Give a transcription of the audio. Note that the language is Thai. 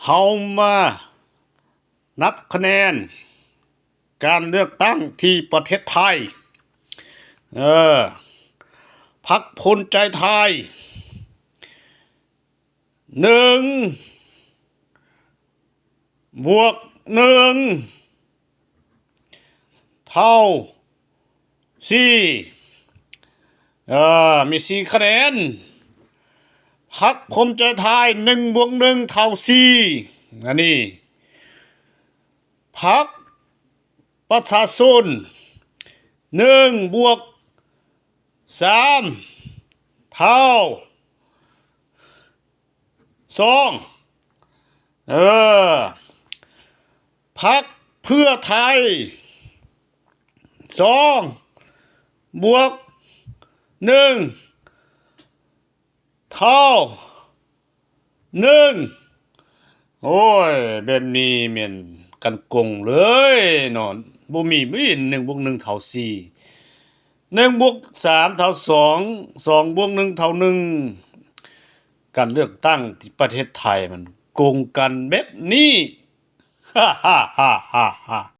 เฮามานับคะแนนการเลือกตั้งที่ประเทศไทยเออพรรคภูมิใจไทย1+1เท่า4มี4 คะแนนพรรคภูมิใจไทย1+1เท่า4อันนี้พรรคประชาชน1+3เท่า2พรรคเพื่อไทย2+1เท่า1โอ้ยแบบนี้แม่นกันกงเลยเนาะบ่มี1+1เท่า4 1+3เท่า2 2+1เท่า1การเลือกตั้งที่ประเทศไทยมันโกงกันแบบนี้ฮ่า